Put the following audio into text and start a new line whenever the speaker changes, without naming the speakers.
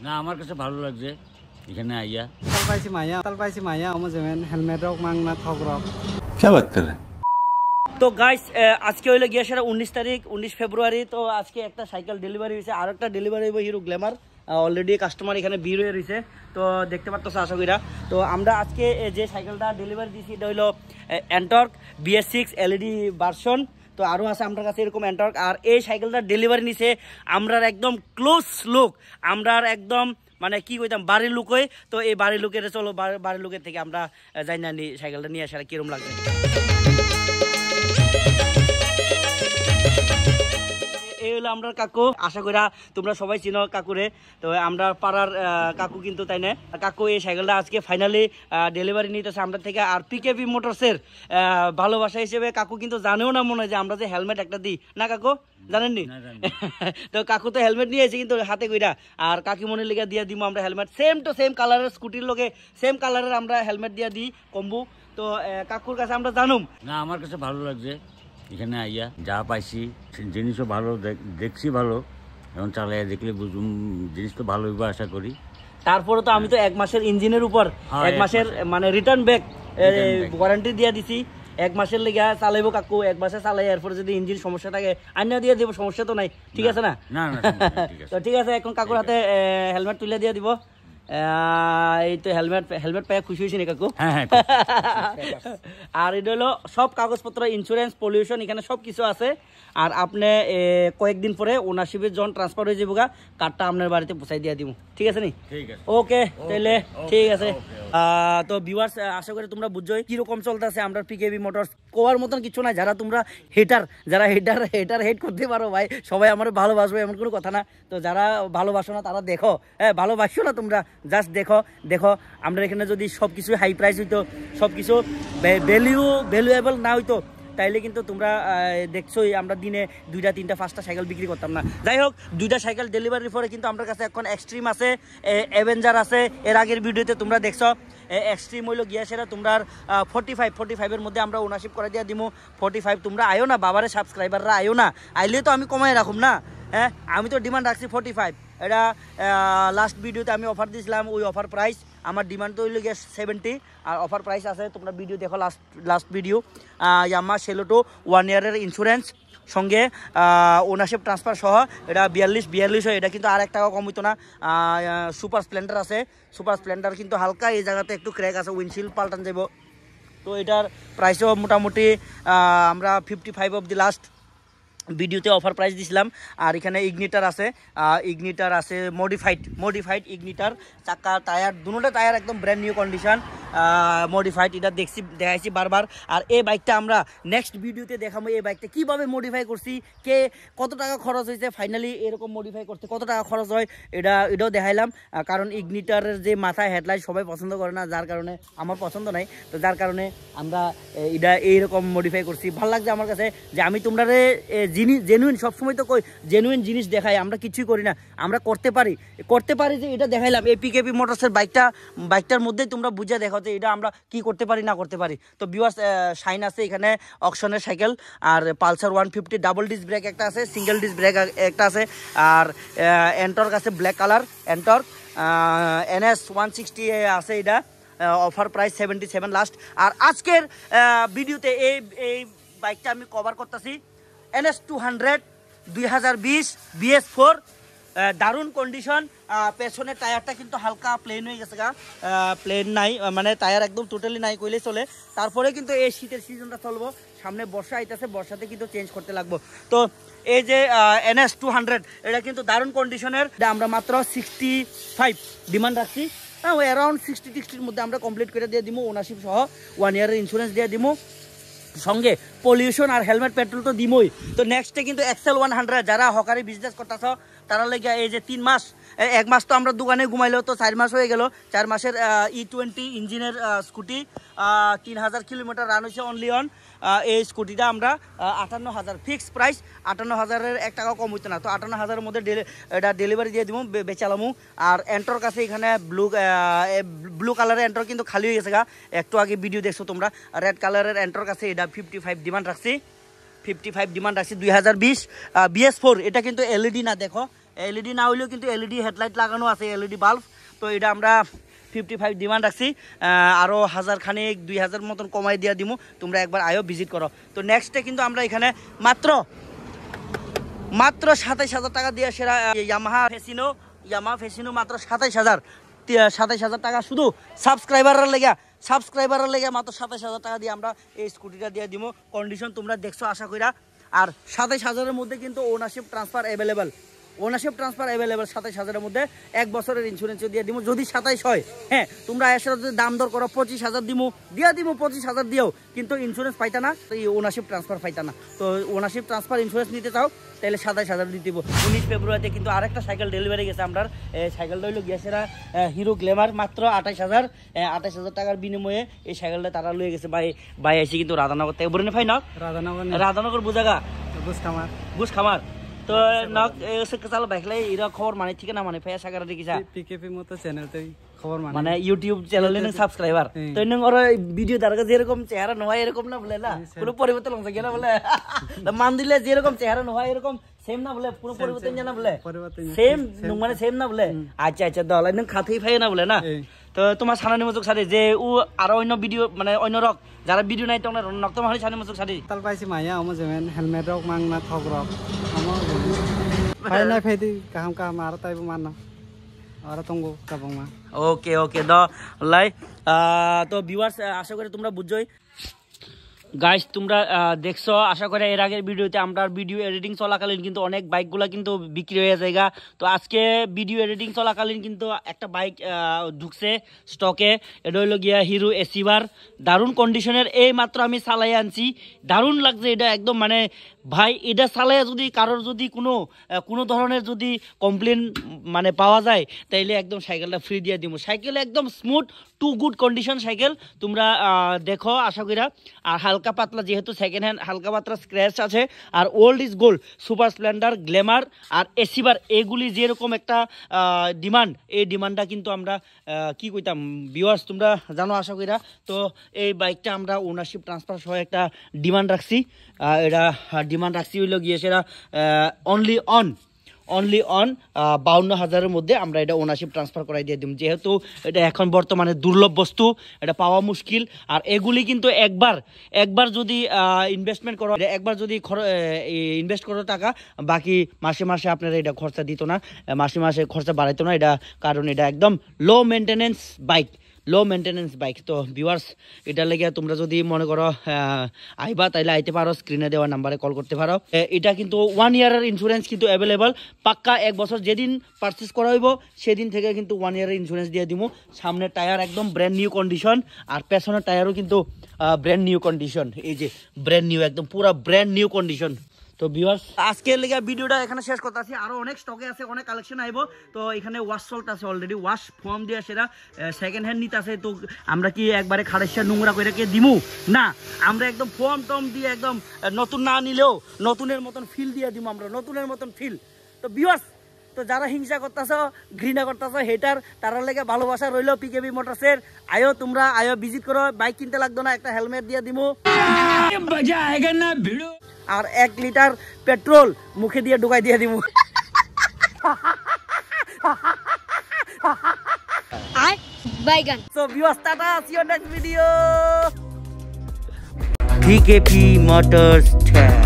না আমার কাছে ভালো লাগছে এখানে আইয়া
তাল পাইছি মাইয়া আমার যেমন হেলমেট রক মাংনা ঠক রক
क्या बात कर रहे हैं
তো গাইস আজকে হইলো গিয়া সেটা 19 তারিখ 19 ফেব্রুয়ারি। তো আজকে একটা সাইকেল ডেলিভারি হয়েছে, আর একটা ডেলিভারি হইব হিরো গ্ল্যামার। অলরেডি কাস্টমার এখানে ভিড় হয়ে রয়েছে, তো দেখতে পারতো আশা করি। তো আমরা আজকে যে সাইকেলটা ডেলিভারি দিয়েছি এটা হইলো এন্টর্ক BS6 LED ভার্সন। তো আরও আছে আমার কাছে এরকম এন্টর্ক। আর এই সাইকেলটা ডেলিভারি নিছে আমরার একদম ক্লোজ লুক, আমরার একদম মানে কি কইতাম বাড়ির লুক হই। তো এই বাড়ির লুকের চলো বাড়ির লুকের থেকে আমরা যাই না সাইকেলটা নিয়ে আসা কিরম লাগছে। এই হলো আমরা কাকু, আশা করি তোমরা সবাই চিনো কাকুরে। তো আমরা পাড়ার কাকু কিন্তু তাই না কাকু এই সাইকেলটা আজকে ফাইনালি ডেলিভারি নিতেছে আমরা থেকে। আর PKB মোটরসের ভালোবাসা হিসেবে কাকু কিন্তু জানেও না মনে হয় যে আমরা যে হেলমেট একটা দিই না কাকু, জানেননি? তো কাকু তো হেলমেট নিয়ে এসে কিন্তু হাতে কইরা, আর কাকিমণির লেগে দিয়ে দিব আমরা হেলমেট সেম টু সেম কালারের, স্কুটির লোকে সেম কালারের আমরা হেলমেট দিয়ে দিই কম্বু। তো কাকুর কাছে আমরা জানুম
না আমার কাছে ভালো লাগছে এখানে আইয়া যা পাইছি জিনিসও ভালো দেখছি, ভালো এখন চালাই দেখলে বুঝুম জিনিস তো ভালো হইব আশা করি।
তারপরে তো আমি তো 1 মাসের ইঞ্জিনের উপর 1 মাসের মানে রিটার্ন ব্যাক ওয়ারেন্টি দিয়ে দিছি। 1 মাসের লেগে চালাইবো কাকু, 1 মাসে চালাই এরপরে যদি ইঞ্জিন সমস্যা থাকে আইনা দিয়ে দিব, সমস্যা তো নাই, ঠিক আছে না? তো ঠিক আছে, এখন কাকুর হাতে হেলমেট তুলে দিয়ে দিব। এই তো হেলমেট পাইয়া খুশি হয়েছি না কাকু? আর এটা হলো সব কাগজপত্র, ইন্স্যুরেন্স, পলিউশন এখানে সব কিছু আছে। আর আপনি কয়েকদিন পরে ওনারশিপের জন ট্রান্সফার হয়ে যাবো, কার্ডটা আপনার বাড়িতে পৌঁছাই দিয়ে দিব, ঠিক আছে নি? ওকে তাহলে ঠিক আছে। তো ভিউয়ার্স আশা করি তোমরা বুঝছোই কিরকম চলতেছে আমরা PKB মোটরস। কোয়ার মতন কিছু নাই, যারা তোমরা যারা হেটার হেট করতে পারো ভাই, সবাই আমার ভালোবাসবে এমন কোনো কথা না। তো যারা ভালোবাসো না তারা দেখো, হ্যাঁ ভালোবাসো না তোমরা, জাস্ট দেখো আমরা এখানে যদি সব কিছু হাই প্রাইস হইতো, সব কিছু ভ্যালুয়েবল না হইতো, তাইলে কিন্তু তোমরা দেখছোই আমরা দিনে 2টা 3টা 5টা সাইকেল বিক্রি করতাম না। যাই হোক, 2টা সাইকেল ডেলিভারির পরে কিন্তু আমার কাছে এখন এক্সট্রিম আছে, অ্যাভেঞ্জার আছে। এর আগের ভিডিওতে তোমরা দেখছো এক্সট্রিম হইলো গিয়া সেটা তোমরা 45-45-এর মধ্যে আমরা ওনারশিপ করে দিয়ে দিব। 45 তোমরা আয়ো না, বাবারে সাবস্ক্রাইবাররা আয়ো না, আইলে তো আমি কমাই রাখুম না। হ্যাঁ আমি তো ডিমান্ড রাখছি 45। এটা লাস্ট ভিডিওতে আমি অফার দিয়েছিলাম, ওই অফার প্রাইস আমার ডিমান্ড তো হইল গিয়ে 70, আর অফার প্রাইস আছে তোমরা ভিডিও দেখো, লাস্ট ভিডিও। ইয়ামা সেলোটো 1 ইয়ারের ইন্স্যুরেন্স সঙ্গে ওনারশিপ ট্রান্সফার সহ এটা 42 হয়। এটা কিন্তু আর 1 টাকা কম হইতো না। সুপার স্প্লেন্ডার আছে, সুপার স্প্লেন্ডার কিন্তু হালকা এই জায়গাতে একটু ক্র্যাক আছে, উইন্ডশিল্ড পাল্টান যাব। তো এটার প্রাইসও মোটামুটি আমরা 55 অফ দি লাস্ট ভিডিওতে অফার প্রাইস দিছিলাম। আর এখানে ইগনিটার আছে মডিফাইড ইগনিটার, চাকা টায়ার দুটোটা টায়ার একদম ব্র্যান্ড নিউ কন্ডিশন, মডিফাইড। এটা দেখাইছি বারবার। আর এই বাইকটা আমরা নেক্সট ভিডিওতে দেখাবো এই বাইকটা কীভাবে মডিফাই করছি, কত টাকা খরচ হয়েছে, ফাইনালি এরকম মডিফাই করতে কত টাকা খরচ হয় এটাও দেখাইলাম। কারণ ইগনিটারের যে মাথায় হেডলাইট সবাই পছন্দ করে না, যার কারণে আমার পছন্দ নাই। তো যার কারণে আমরা এটা এইরকম মডিফাই করছি। ভালো লাগছে আমার কাছে যে আমি তোমরা জেনুইন, সবসময় তো কই জেনুইন জিনিস দেখাই, আমরা কিছুই করি না, আমরা করতে পারি যে এটা দেখাইলাম। এই PKB মোটরসের বাইকটার মধ্যেই তোমরা বুঝে দেখো যে এটা আমরা কি করতে পারি না করতে পারি। তো ভিউয়ার্স শাইন আছে এখানে, অকশনের সাইকেল। আর পালসার 150 ডাবল ডিস্ক ব্রেক একটা আছে, সিঙ্গেল ডিস্ক ব্রেক একটা আছে। আর এন্টর্ক আছে ব্ল্যাক কালার এন্টর্ক, NS 160 আছে। এটা অফার প্রাইস 77 লাস্ট। আর আজকের ভিডিওতে এই বাইকটা আমি কভার করতেছি NS 200 2020 BS4, দারুণ কন্ডিশন। পেছনের টায়ারটা কিন্তু হালকা প্লেন হয়ে গেছে, প্লেন নাই মানে টায়ার একদম টোটালি নাই কইলেই চলে। তারপরে কিন্তু এই শীতের সিজনটা চলবো, সামনে বর্ষা আইতেছে, বর্ষাতে কিন্তু চেঞ্জ করতে লাগবো। তো এই যে NS 200 এটা কিন্তু দারুণ কন্ডিশনের, আমরা মাত্র 65 ডিমান্ড রাখছি। ওই অ্যারাউন্ড 60-60-র মধ্যে আমরা কমপ্লিট করে দিয়ে দিব, ওনারশিপ সহ 1 ইয়ারের ইন্স্যুরেন্স দিয়ে দিব, সঙ্গে পলিউশন আর হেলমেট পেট্রোল তো দিমই। তো নেক্সটে কিন্তু XL 100 যারা হকারি বিজনেস করতেছ তারা লেগে এই যে 3 মাস, 1 মাস তো আমরা দোকানে ঘুমাইলো, তো 4 মাস হয়ে গেল। 4 মাসের E20 ইঞ্জিনের স্কুটি, 3000 কিলোমিটার রান হয়েছে অনলি অন। এই স্কুটিটা আমরা 58,000 ফিক্স প্রাইস, 58,000-এর 1 টাকা কম হইতো না। তো 58,000-এর মধ্যে এটা ডেলিভারি দিয়ে দিব, বেচালামু। আর এন্টর কাছে এখানে ব্লু কালারের এন্টর কিন্তু খালি হয়ে গেছে, একটু আগে ভিডিও দেখছো তোমরা। রেড কালারের এন্টর কাছে এটা 55 ডিমান্ড রাখছি, 55 ডিমান্ড রাখছি। 2020 BS4 এটা কিন্তু LED না, দেখো এলইডি না হইলেও কিন্তু এলইডি হেডলাইট লাগানো আছে, এলইডি বাল্ব। তো এটা আমরা 55 ডিমান্ড রাখছি, আরও 1000 খানিক 2000 মতন কমাই দিয়া দিমু, তোমরা একবার আয়ো ভিজিট করো। তো নেক্সটে কিন্তু আমরা এখানে মাত্র 27000 টাকা দিয়ে সেরা ইয়ামাহা ফেসিনো মাত্র 27000 টাকা শুধু সাবস্ক্রাইবারের লেগে মাত্র 27000 টাকা দিয়ে আমরা এই স্কুটিটা দিয়ে দিব। কন্ডিশন তোমরা দেখছো আশা কইরা। আর 27000-এর মধ্যে কিন্তু ওনারশিপ ট্রান্সফার অ্যাভেলেবেল 27000-এর মধ্যে 1 বছরের ইন্স্যুরেন্সও দিয়ে দিব যদি 27 হয়। হ্যাঁ, তোমরা এসে যদি দাম দর করো 25000 দিব 25000 দিও, কিন্তু ইন্স্যুরেন্স পাইতা না, এই ওনারশিপ ট্রান্সফার পাইতা না। তো ওনারশিপ ট্রান্সফার ইন্স্যুরেন্স নিতে চাও তাহলে 27000 দিয়ে দিব। 19 ফেব্রুয়ারিতে কিন্তু আরেকটা সাইকেল ডেলিভারি গেছে আমরা, সাইকেলটা হইলো গিয়েছেরা হিরো গ্ল্যামার, মাত্র 28000 টাকার বিনিময়ে এই সাইকেলটা তারা লয়ে গেছে। ভাই এসে কিন্তু রাধানগর থেকে বলে ফাই না, রাধানগর বুঝাগা বুঝ খামার। তো নক চাল বাইকলে এরা খবর মানে ঠিক না, মানে ফেয়া সাগর দেখিছা
পিকেপি মতো চ্যানেলতেই খবর
মানে ইউটিউব চ্যানেলে নং সাবস্ক্রাইবার। তো নং ওর ভিডিও দাঁড়া যেরকম চেহারা নয় এরকম না বলে না, কোনো পরিবর্তন হচ্ছে কিনা বলে মান দিলে যেরকম চেহারা নয় এরকম সেম না বলে, কোনো পরিবর্তন জানা বলে সেম মানে সেম না বলে। আচ্ছা দল নং খাতেই ফাই না বলে না। তো তোমার সানানি মজুক সাথে যে ও আরো অন্য ভিডিও মানে অন্য রক যারা ভিডিও নাই তোমরা নক তোমার সানানি মজুক সাথে
তাল পাইছি মায়া আমো যেমন হেলমেট রক মাংনা থক রক আমো ফাই নাই ফাইদি কাম আর তাইবো মানা আর তঙ্গো কাবংমা।
ওকে দ লাই। তো ভিউয়ার্স আশা করি তোমরা বুঝছই গাইস, তোমরা দেখছো আশা করি এর আগের ভিডিওতে আমরা ভিডিও এডিটিং চলাকালীন কিন্তু অনেক বাইকগুলা কিন্তু বিক্রি হয়ে যায়। তো আজকে ভিডিও এডিটিং চলাকালীন কিন্তু একটা বাইক ঢুকছে স্টকে, এটা হইলো গিয়া হিরো এসিভার, দারুণ কন্ডিশনের। এই মাত্র আমি চালাই আনছি, দারুণ লাগছে এটা একদম। মানে ভাই এটা চালাইয়া যদি কারোর যদি কোনো ধরনের যদি কমপ্লেন মানে পাওয়া যায় তাইলে একদম সাইকেলটা ফ্রি দিয়ে দিব। সাইকেল একদম smooth to good condition cycle, তোমরা দেখো আশা করি। আর হালকা পাতলা যেহেতু সেকেন্ড হ্যান্ড, হালকা পাতলা স্ক্র্যাচ আছে। আর old is gold, Super Splendor, Glamour আর এসিভার এগুলি যেরকম একটা ডিমান্ড, এই ডিমান্ডটা কিন্তু আমরা কি কইতাম ভিউয়ার্স তোমরা জানো আশা করি। তো এই বাইকটা আমরা ওনারশিপ ট্রান্সফার সহ একটা ডিমান্ড রাখছি, এটা ডিমান্ড রাখছি হইলো গিয়ে সেটা অনলি অন 52,000-এর মধ্যে আমরা এটা ওনারশিপ ট্রান্সফার করাই দিয়ে দিম। যেহেতু এটা এখন বর্তমানে দুর্লভ বস্তু, এটা পাওয়া মুশকিল। আর এগুলি কিন্তু একবার যদি ইনভেস্টমেন্ট করো, একবার যদি ইনভেস্ট করো টাকা, বাকি মাসে আপনারা এটা খরচা দিত না, মাসে খরচা বাড়াইতো না। এটা কারণ এটা একদম লো মেনটেনেন্স বাইক। তো ভিউয়ার্স এটা লেগে তোমরা যদি মনে করো আইবা তাইলে আইতে পারো, স্ক্রিনে দেওয়া নাম্বারে কল করতে পারো। এটা কিন্তু 1 ইয়ারের ইন্স্যুরেন্স কিন্তু অ্যাভেলেবল, পাক্কা 1 বছর যেদিন পারচেস করা হইব সেদিন থেকে কিন্তু 1 ইয়ারের ইন্স্যুরেন্স দিয়ে দিব। সামনের টায়ার একদম ব্র্যান্ড নিউ কন্ডিশন, আর পেছনের টায়ারও কিন্তু ব্র্যান্ড নিউ কন্ডিশন, এই যে ব্র্যান্ড নিউ, একদম পুরো ব্র্যান্ড নিউ কন্ডিশন। তো ভিউয়ার্স আজকের লেগে ভিডিওটা এখানে শেষ করতে আছি, আরো অনেক স্টকে আছে, অনেক কালেকশন আইব। তো এখানে ওয়াশ সল্ট আছে অলরেডি, ওয়াশ ফর্ম দিয়ে সেটা সেকেন্ড হ্যান্ড নিতে আছে। তো আমরা কি একবারে খাড়েসা নোংরা করে কে দিমু না, আমরা একদম ফর্ম টম দিয়ে একদম নতুন না নিলেও নতুনের মতন ফিল দিয়ে দিব, আমরা নতুনের মতন ফিল। তো ভিউয়ার্স তো যারা হিংসা করতেছ, ঘৃণা করতেছ, হেটার, তারা লেগে ভালোবাসা রইলো পিকেবি মোটরসের। তোমরা ভিজিট করো, বাইক কিনতে লাগতো না, একটা হেলমেট দিয়ে দিমু, মজা আয়েগা না ভিড়ো। আর 1 লিটার পেট্রোল মুখে দিয়ে ঢুকাই দিয়ে দিব। So viewers, tata, see you next video. PKP Motors 10